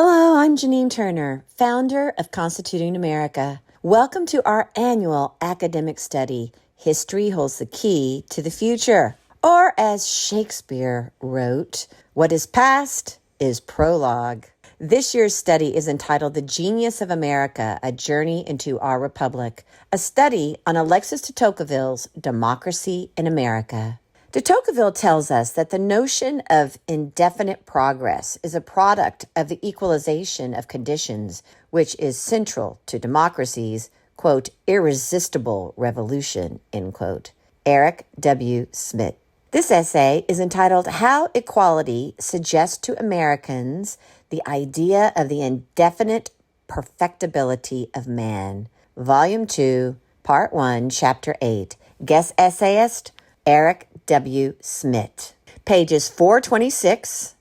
Hello, I'm Janine Turner, founder of Constituting America. Welcome to our annual academic study, History Holds the Key to the Future. Or as Shakespeare wrote, what is past is prologue. This year's study is entitled The Genius of America, A Journey into Our Republic, a study on Alexis De Tocqueville's Democracy in America. De Tocqueville tells us that the notion of indefinite progress is a product of the equalization of conditions, which is central to democracy's, quote, irresistible revolution, end quote. Eric W. Schmidt. This essay is entitled How Equality Suggests to Americans the Idea of the Indefinite Perfectibility of Man. Volume 2, Part 1, Chapter 8. Guest essayist, Eric W. Schmidt. Pages 426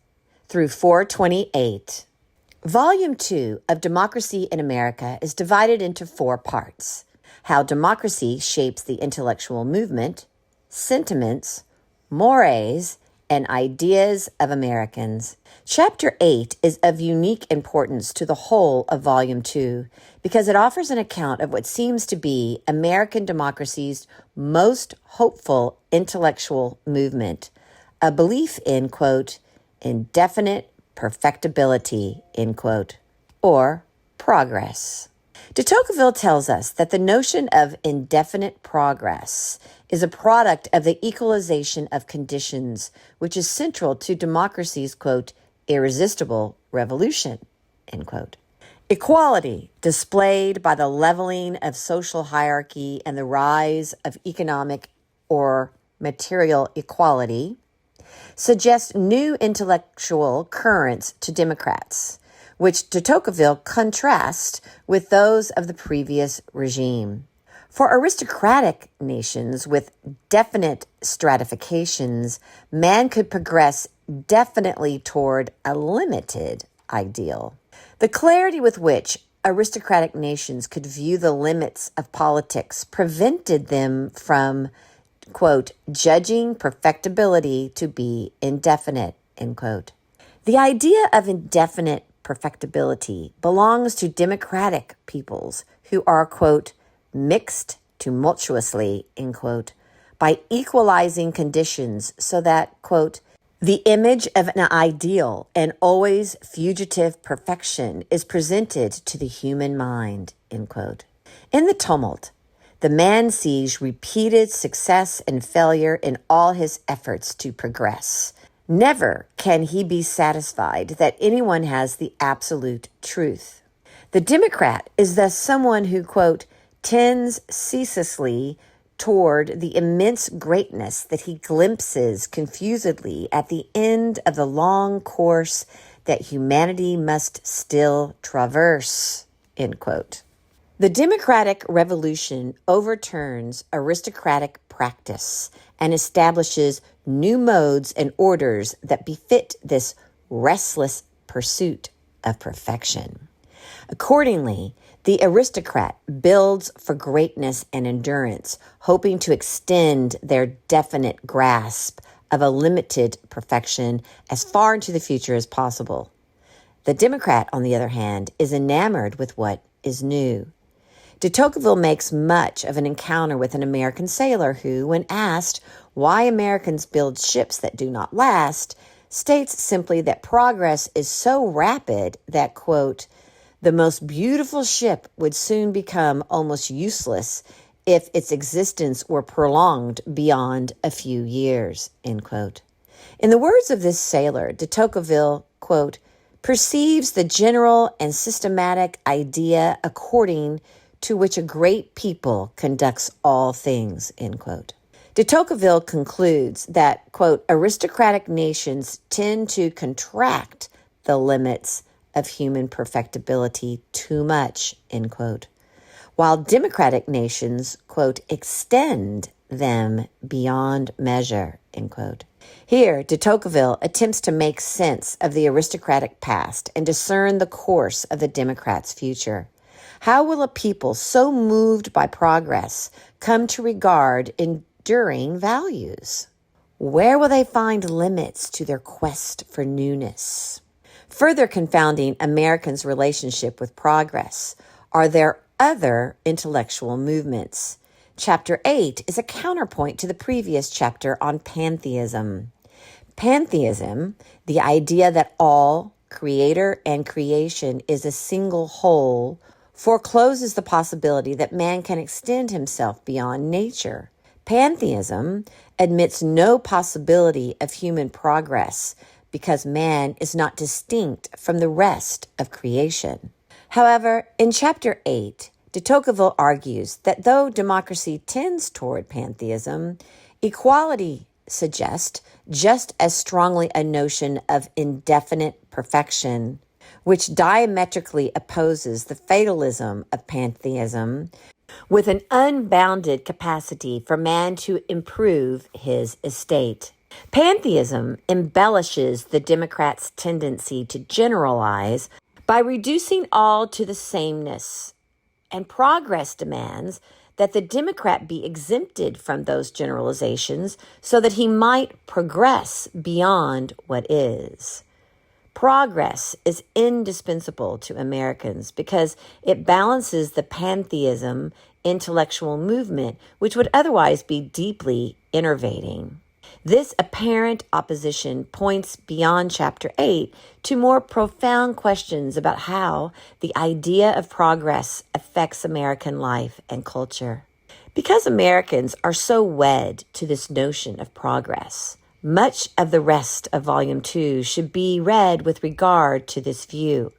through 428. Volume 2 of Democracy in America is divided into 4 parts. How democracy shapes the intellectual movement, sentiments, mores, and ideas of Americans. Chapter 8 is of unique importance to the whole of Volume 2 because it offers an account of what seems to be American democracy's most hopeful intellectual movement, a belief in, quote, indefinite perfectibility, end quote, or progress. De Tocqueville tells us that the notion of indefinite progress is a product of the equalization of conditions, which is central to democracy's, quote, irresistible revolution, end quote. Equality, displayed by the leveling of social hierarchy and the rise of economic or material equality, suggests new intellectual currents to Democrats, which de Tocqueville contrasts with those of the previous regime. For aristocratic nations with definite stratifications, man could progress definitely toward a limited ideal. The clarity with which aristocratic nations could view the limits of politics prevented them from, quote, judging perfectibility to be indefinite, end quote. The idea of indefinite perfectibility belongs to democratic peoples who are, quote, mixed tumultuously, end quote, by equalizing conditions so that, quote, the image of an ideal and always fugitive perfection is presented to the human mind, end quote. In the tumult, the man sees repeated success and failure in all his efforts to progress. Never can he be satisfied that anyone has the absolute truth. The Democrat is thus someone who, quote, tends ceaselessly toward the immense greatness that he glimpses confusedly at the end of the long course that humanity must still traverse, end quote. The democratic revolution overturns aristocratic practice and establishes new modes and orders that befit this restless pursuit of perfection. Accordingly, the aristocrat builds for greatness and endurance, hoping to extend their definite grasp of a limited perfection as far into the future as possible. The Democrat, on the other hand, is enamored with what is new. De Tocqueville makes much of an encounter with an American sailor who, when asked why Americans build ships that do not last, states simply that progress is so rapid that, quote, the most beautiful ship would soon become almost useless if its existence were prolonged beyond a few years, end quote. In the words of this sailor, de Tocqueville, quote, perceives the general and systematic idea according to which a great people conducts all things, end quote. De Tocqueville concludes that, quote, aristocratic nations tend to contract the limits of human perfectibility too much, end quote, while democratic nations, quote, extend them beyond measure, end quote. Here, de Tocqueville attempts to make sense of the aristocratic past and discern the course of the Democrats' future. How will a people so moved by progress come to regard enduring values? Where will they find limits to their quest for newness? Further confounding Americans' relationship with progress are their other intellectual movements. Chapter 8 is a counterpoint to the previous chapter on pantheism. Pantheism, the idea that all, creator and creation, is a single whole, forecloses the possibility that man can extend himself beyond nature. Pantheism admits no possibility of human progress because man is not distinct from the rest of creation. However, in Chapter 8, De Tocqueville argues that though democracy tends toward pantheism, equality suggests just as strongly a notion of indefinite perfection, which diametrically opposes the fatalism of pantheism with an unbounded capacity for man to improve his estate. Pantheism embellishes the Democrat's tendency to generalize by reducing all to the sameness, and progress demands that the Democrat be exempted from those generalizations so that he might progress beyond what is. Progress is indispensable to Americans because it balances the pantheism intellectual movement, which would otherwise be deeply enervating. This apparent opposition points beyond Chapter 8 to more profound questions about how the idea of progress affects American life and culture. Because Americans are so wed to this notion of progress, much of the rest of Volume 2 should be read with regard to this view.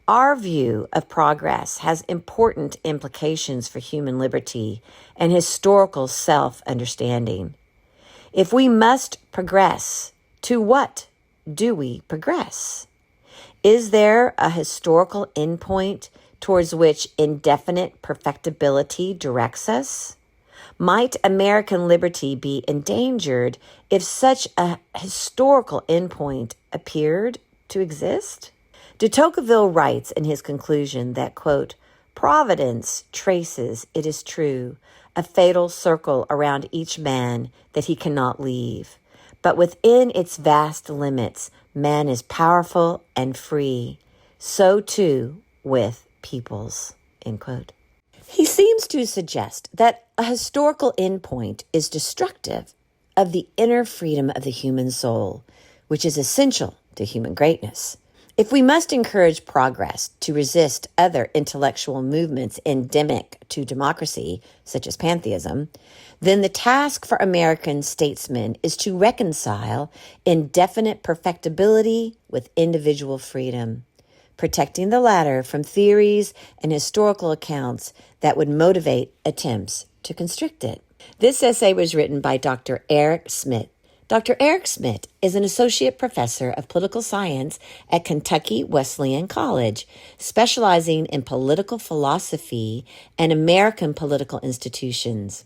Our view of progress has important implications for human liberty and historical self-understanding. If we must progress, to what do we progress? Is there a historical endpoint towards which indefinite perfectibility directs us? Might American liberty be endangered if such a historical endpoint appeared to exist? De Tocqueville writes in his conclusion that, quote, Providence traces, it is true, a fatal circle around each man that he cannot leave. But within its vast limits, man is powerful and free. So too with peoples, end quote. He seems to suggest that a historical endpoint is destructive of the inner freedom of the human soul, which is essential to human greatness. If we must encourage progress to resist other intellectual movements endemic to democracy, such as pantheism, then the task for American statesmen is to reconcile indefinite perfectibility with individual freedom, protecting the latter from theories and historical accounts that would motivate attempts to constrict it. This essay was written by Dr. Eric Schmidt. Dr. Eric Schmidt is an associate professor of political science at Kentucky Wesleyan College, specializing in political philosophy and American political institutions.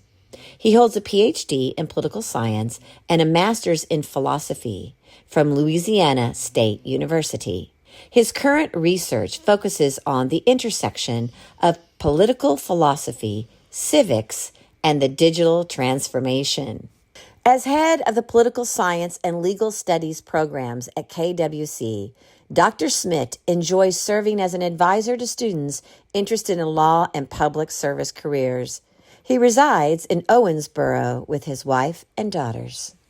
He holds a PhD in political science and a master's in philosophy from Louisiana State University. His current research focuses on the intersection of political philosophy, civics, and the digital transformation. As head of the Political Science and Legal Studies programs at KWC, Dr. Schmidt enjoys serving as an advisor to students interested in law and public service careers. He resides in Owensboro with his wife and daughters.